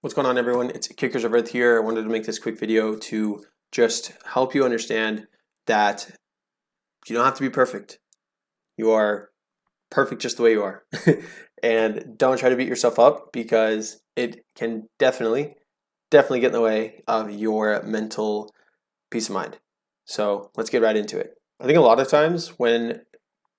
What's going on, everyone? It's Kickers of Earth here. I wanted to make this quick video to just help you understand that you don't have to be perfect. You are perfect just the way you are. And don't try to beat yourself up because it can definitely get in the way of your mental peace of mind. So let's get right into it. I think a lot of times when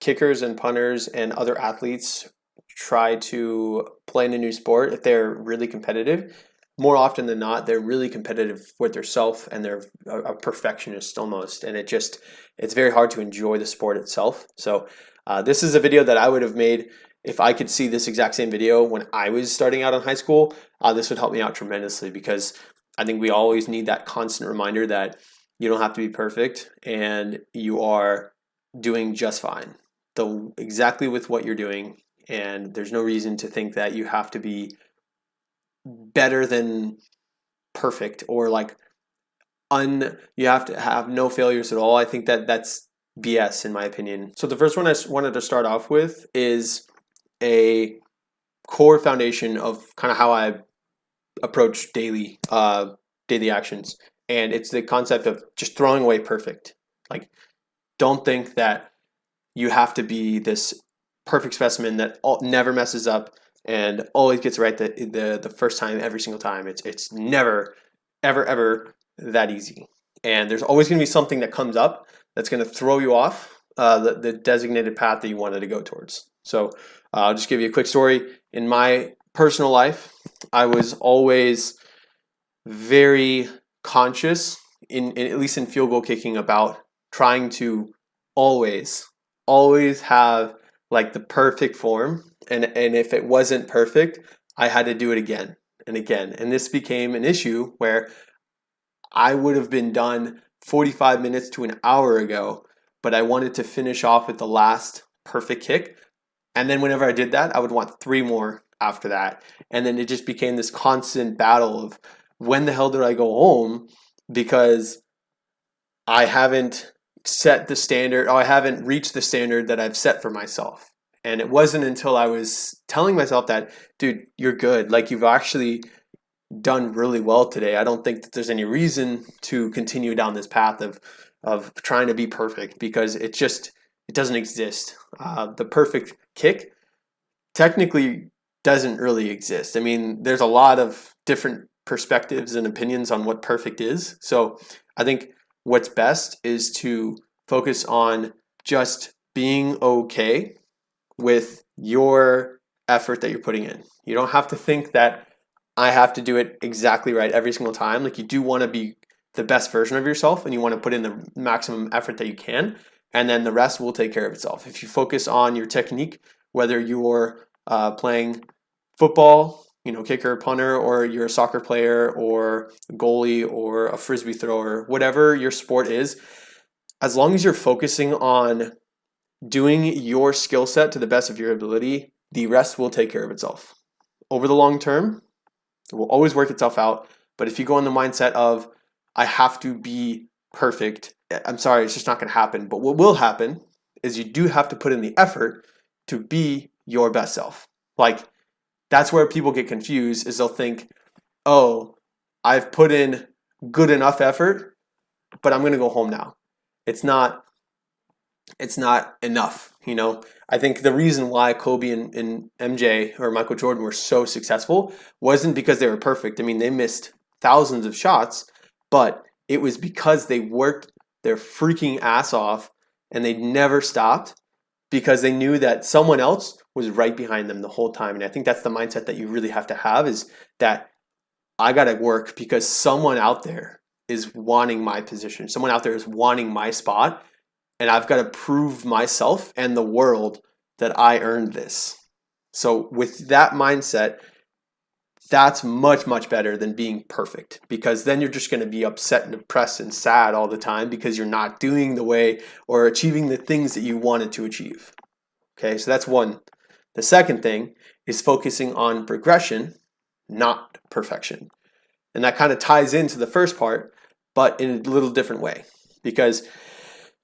kickers and punters and other athletes try to play in a new sport, if they're really competitive, more often than not, they're really competitive with themselves and they're a perfectionist almost. And it's very hard to enjoy the sport itself. So this is a video that I would have made if I could see this exact same video when I was starting out in high school. This would help me out tremendously because I think we always need that constant reminder that you don't have to be perfect and you are doing just fine exactly with what you're doing, and there's no reason to think that you have to be better than perfect or like you have to have no failures at all. I think that that's BS in my opinion. So the first one I wanted to start off with is a core foundation of kind of how I approach daily actions, and it's the concept of just throwing away perfect. Like, don't think that you have to be this perfect specimen that never messes up and always gets right the first time every single time. It's never ever that easy, and there's always going to be something that comes up that's going to throw you off the designated path that you wanted to go towards. So I'll just give you a quick story. In my personal life, I was always very conscious in at least in field goal kicking about trying to always have like the perfect form, and if it wasn't perfect, I had to do it again and again. And this became an issue where I would have been done 45 minutes to an hour ago, but I wanted to finish off with the last perfect kick. And then whenever I did that, I would want 3 more after that. And then it just became this constant battle of when the hell did I go home, because I haven't set the standard, or I haven't reached the standard that I've set for myself. And it wasn't until I was telling myself that, dude, you're good. Like, you've actually done really well today. I don't think that there's any reason to continue down this path of trying to be perfect, because it doesn't exist. The perfect kick technically doesn't really exist. I mean, there's a lot of different perspectives and opinions on what perfect is. So I think what's best is to focus on just being okay with your effort that you're putting in. You don't have to think that I have to do it exactly right every single time. Like, you do want to be the best version of yourself and you want to put in the maximum effort that you can, and then the rest will take care of itself. If you focus on your technique, whether you're playing football, kicker, punter, or you're a soccer player or a goalie or a frisbee thrower, whatever your sport is, as long as you're focusing on doing your skill set to the best of your ability, the rest will take care of itself. Over the long term, it will always work itself out. But if you go in the mindset of, I have to be perfect, I'm sorry, it's just not going to happen. But what will happen is you do have to put in the effort to be your best self. Like, that's where people get confused, is they'll think, oh, I've put in good enough effort, but I'm going to go home now. It's not enough. I think the reason why Kobe and MJ or Michael Jordan were so successful wasn't because they were perfect. I mean, they missed thousands of shots, but it was because they worked their freaking ass off and they never stopped, because they knew that someone else was right behind them the whole time. And I think that's the mindset that you really have to have, is that I got to work because someone out there is wanting my position. Someone out there is wanting my spot. And I've got to prove myself and the world that I earned this. So with that mindset, that's much better than being perfect, because then you're just going to be upset and depressed and sad all the time because you're not doing the way or achieving the things that you wanted to achieve. Okay, so that's one. The second thing is focusing on progression, not perfection. And that kind of ties into the first part, but in a little different way, because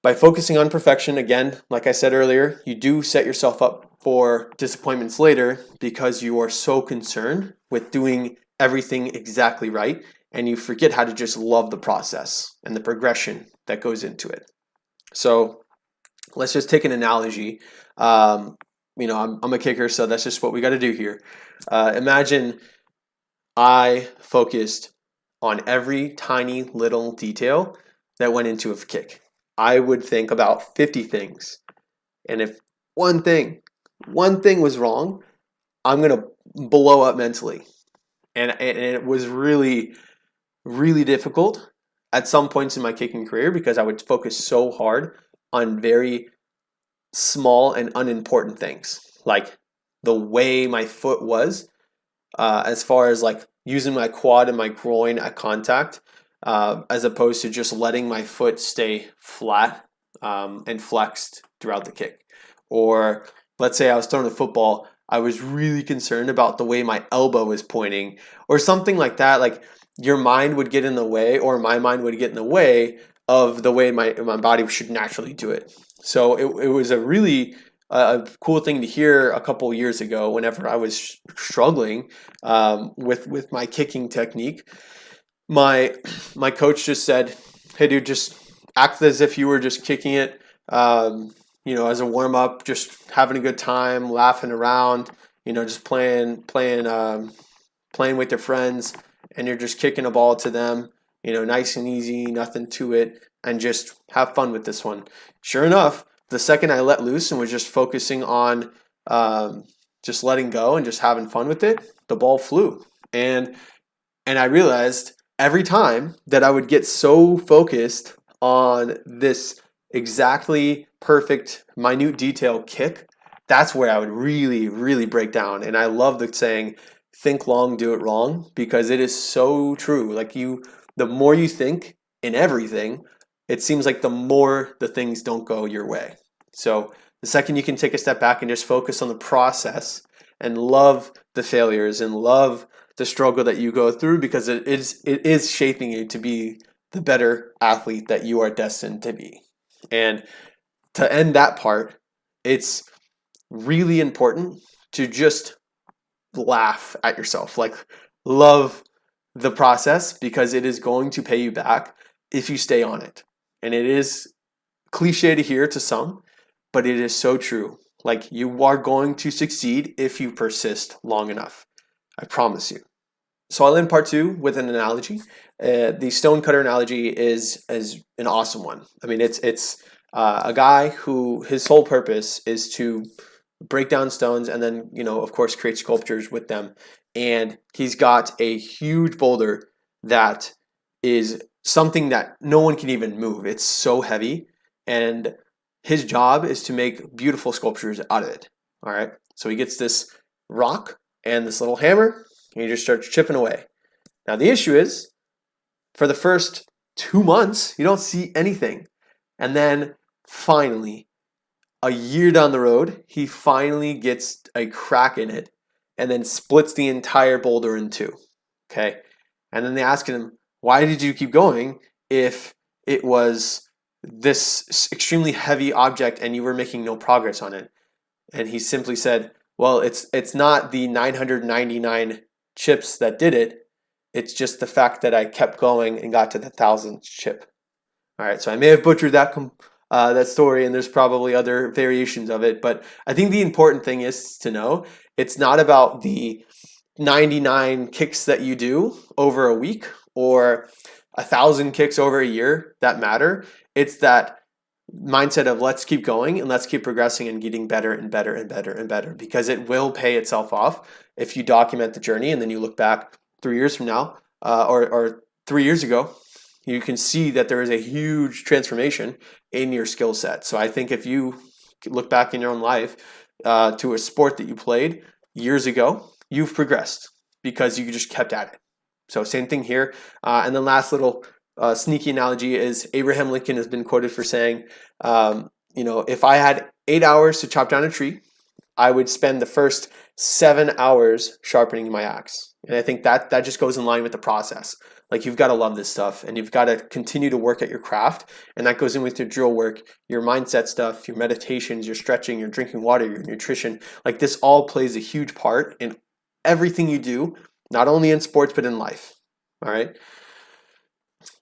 by focusing on perfection, again, like I said earlier, you do set yourself up for disappointments later because you are so concerned with doing everything exactly right, and you forget how to just love the process and the progression that goes into it. So let's just take an analogy. I'm a kicker, so that's just what we got to do here. Imagine I focused on every tiny little detail that went into a kick. I would think about 50 things. And if one thing, one thing was wrong, I'm going to blow up mentally. And it was really, really difficult at some points in my kicking career because I would focus so hard on very small and unimportant things, like the way my foot was, as far as like using my quad and my groin at contact, as opposed to just letting my foot stay flat and flexed throughout the kick. Or let's say I was throwing a football, I was really concerned about the way my elbow was pointing, or something like that. Like your mind would get in the way, or my mind would get in the way of the way my body should naturally do it. So it was a really cool thing to hear a couple years ago whenever I was struggling with my kicking technique. My coach just said, "Hey, dude, just act as if you were just kicking it, as a warm up, just having a good time, laughing around, just playing with your friends, and you're just kicking a ball to them, nice and easy, nothing to it, and just have fun with this one." Sure enough, the second I let loose and was just focusing on just letting go and just having fun with it, the ball flew. And I realized every time that I would get so focused on this exactly perfect, minute detail kick, that's where I would really, really break down. And I love the saying, think long, do it wrong, because it is so true. Like the more you think in everything, it seems like the more the things don't go your way. So the second you can take a step back and just focus on the process and love the failures and love the struggle that you go through, because it is shaping you to be the better athlete that you are destined to be. And to end that part, it's really important to just laugh at yourself. Like, love the process, because it is going to pay you back if you stay on it. And it is cliche to hear to some, but it is so true. Like, you are going to succeed if you persist long enough. I promise you. So I'll end part two with an analogy. The stonecutter analogy is an awesome one. I mean, it's a guy who his sole purpose is to break down stones and then, of course, create sculptures with them. And he's got a huge boulder that is something that no one can even move. It's so heavy. And his job is to make beautiful sculptures out of it. All right. So he gets this rock and this little hammer, and he just starts chipping away. Now, the issue is, for the first 2 months, you don't see anything. And then finally, a year down the road, he finally gets a crack in it and then splits the entire boulder in two. Okay. And then they ask him, why did you keep going if it was this extremely heavy object and you were making no progress on it? And he simply said, well, it's not the 999 chips that did it. It's just the fact that I kept going and got to the 1000th chip. All right, so I may have butchered that story, and there's probably other variations of it, but I think the important thing is to know it's not about the 99 kicks that you do over a week or 1,000 kicks over a year that matter. It's that mindset of let's keep going and let's keep progressing and getting better and better and better and better, because it will pay itself off if you document the journey and then you look back 3 years from now or 3 years ago. You can see that there is a huge transformation in your skill set. So I think if you look back in your own life to a sport that you played years ago, you've progressed because you just kept at it. So same thing here. And then last little sneaky analogy is Abraham Lincoln has been quoted for saying, if I had 8 hours to chop down a tree, I would spend the first 7 hours sharpening my axe. And I think that just goes in line with the process. Like, you've got to love this stuff and you've got to continue to work at your craft. And that goes in with your drill work, your mindset stuff, your meditations, your stretching, your drinking water, your nutrition. Like, this all plays a huge part in everything you do not only in sports, but in life. All right.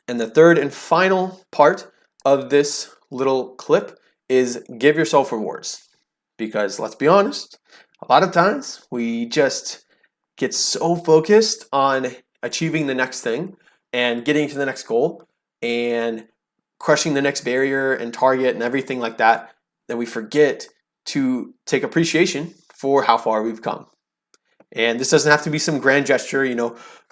And the third and final part of this little clip is give yourself rewards. Because let's be honest, a lot of times we just get so focused on achieving the next thing and getting to the next goal and crushing the next barrier and target and everything like that, that we forget to take appreciation for how far we've come. And this doesn't have to be some grand gesture,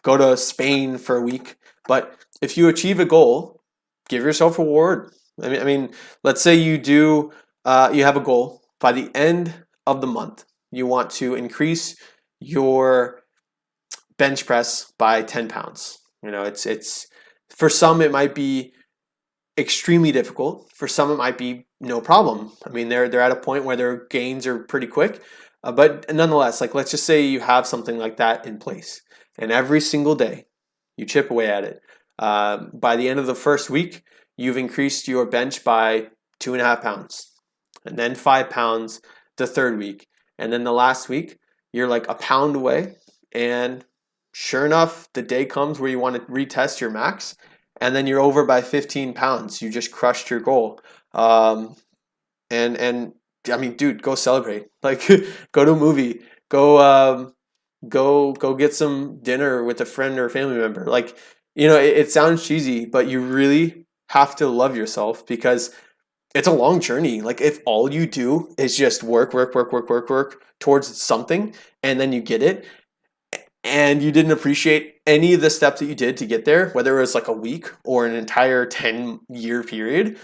go to Spain for a week. But if you achieve a goal, give yourself a reward. I mean, let's say you have a goal by the end of the month. You want to increase your bench press by 10 pounds. It's for some it might be extremely difficult. For some it might be no problem. I mean, they're at a point where their gains are pretty quick. But nonetheless, like let's just say you have something like that in place, and every single day you chip away at it. By the end of the first week, you've increased your bench by 2.5 pounds, and then 5 pounds the third week, and then the last week you're like a pound away. And sure enough, the day comes where you want to retest your max, and then you're over by 15 pounds. You just crushed your goal. And I mean, dude, go celebrate. Like, go to a movie. Go get some dinner with a friend or a family member. Like, it sounds cheesy, but you really have to love yourself, because it's a long journey. Like, if all you do is just work towards something, and then you get it, and you didn't appreciate any of the steps that you did to get there, whether it was like a week or an entire 10-year period,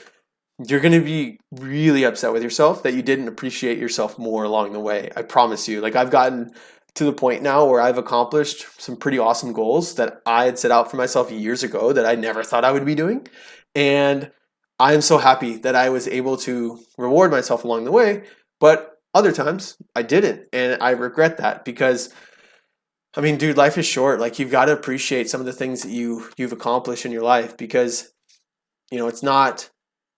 you're going to be really upset with yourself that you didn't appreciate yourself more along the way. I promise you. Like, I've gotten to the point now where I've accomplished some pretty awesome goals that I had set out for myself years ago that I never thought I would be doing. And I'm so happy that I was able to reward myself along the way. But other times I didn't. And I regret that, because I mean, dude, life is short. Like, you've got to appreciate some of the things that you've accomplished in your life, because it's not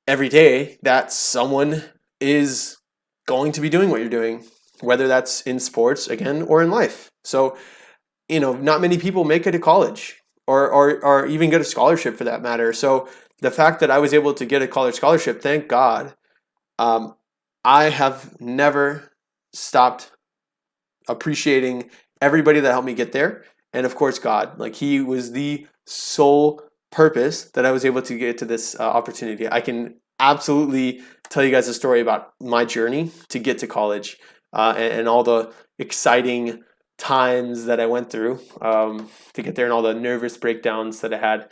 every day that someone is going to be doing what you're doing, whether that's in sports again or in life. So, not many people make it to college or even get a scholarship for that matter. So the fact that I was able to get a college scholarship, thank God, I have never stopped appreciating everybody that helped me get there. And of course, God, like, He was the sole purpose that I was able to get to this opportunity. I can absolutely tell you guys a story about my journey to get to college, and all the exciting times that I went through to get there, and all the nervous breakdowns that I had.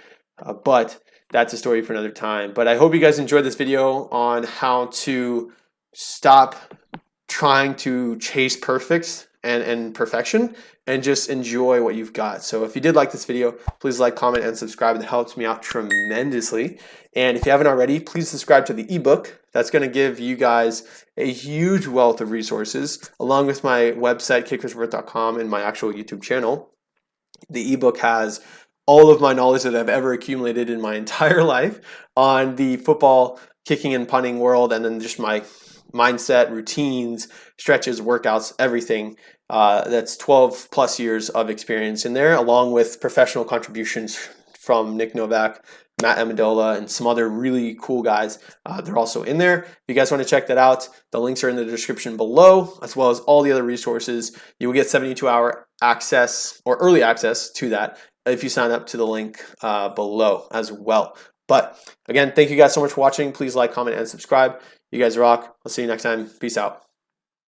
But that's a story for another time. But I hope you guys enjoyed this video on how to stop trying to chase perfect and perfection, and just enjoy what you've got. So if you did like this video, please like, comment, and subscribe. That helps me out tremendously. And if you haven't already, please subscribe to the ebook. That's going to give you guys a huge wealth of resources, along with my website, kickersworth.com, and my actual YouTube channel. The ebook has all of my knowledge that I've ever accumulated in my entire life on the football, kicking, and punting world, and then just my mindset, routines, stretches, workouts, everything. That's 12 plus years of experience in there, along with professional contributions from Nick Novak, Matt Amendola, and some other really cool guys. They're also in there. If you guys want to check that out, the links are in the description below, as well as all the other resources. You will get 72-hour access or early access to that if you sign up to the link below as well. But again, thank you guys so much for watching. Please like, comment, and subscribe. You guys rock. I'll see you next time. Peace out.